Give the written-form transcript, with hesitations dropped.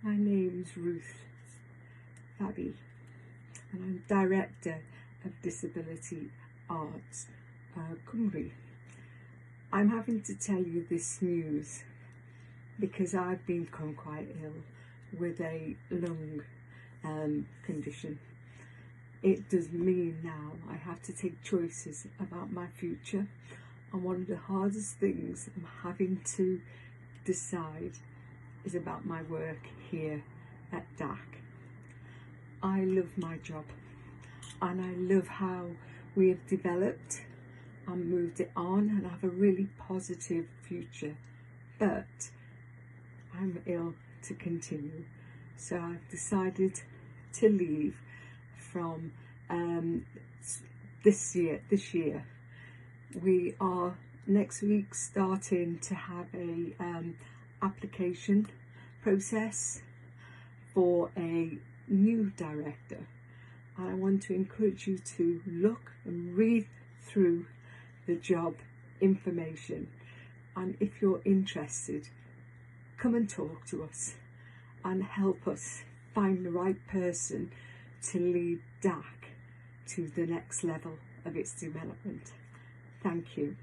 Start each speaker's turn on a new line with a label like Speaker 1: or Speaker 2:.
Speaker 1: My name's Ruth Fabby and I'm Director of Disability Arts Cymru. I'm having to tell you this news because I've become quite ill with a lung condition. It does mean now I have to take choices about my future, and one of the hardest things I'm having to decide is about my work here at DAC. I love my job and I love how we have developed and moved it on and have a really positive future, but I'm ill to continue, so I've decided to leave from this year. We are next week starting to have a application process for a new director, and I want to encourage you to look and read through the job information, and if you're interested, come and talk to us and help us find the right person to lead DAC to the next level of its development. Thank you.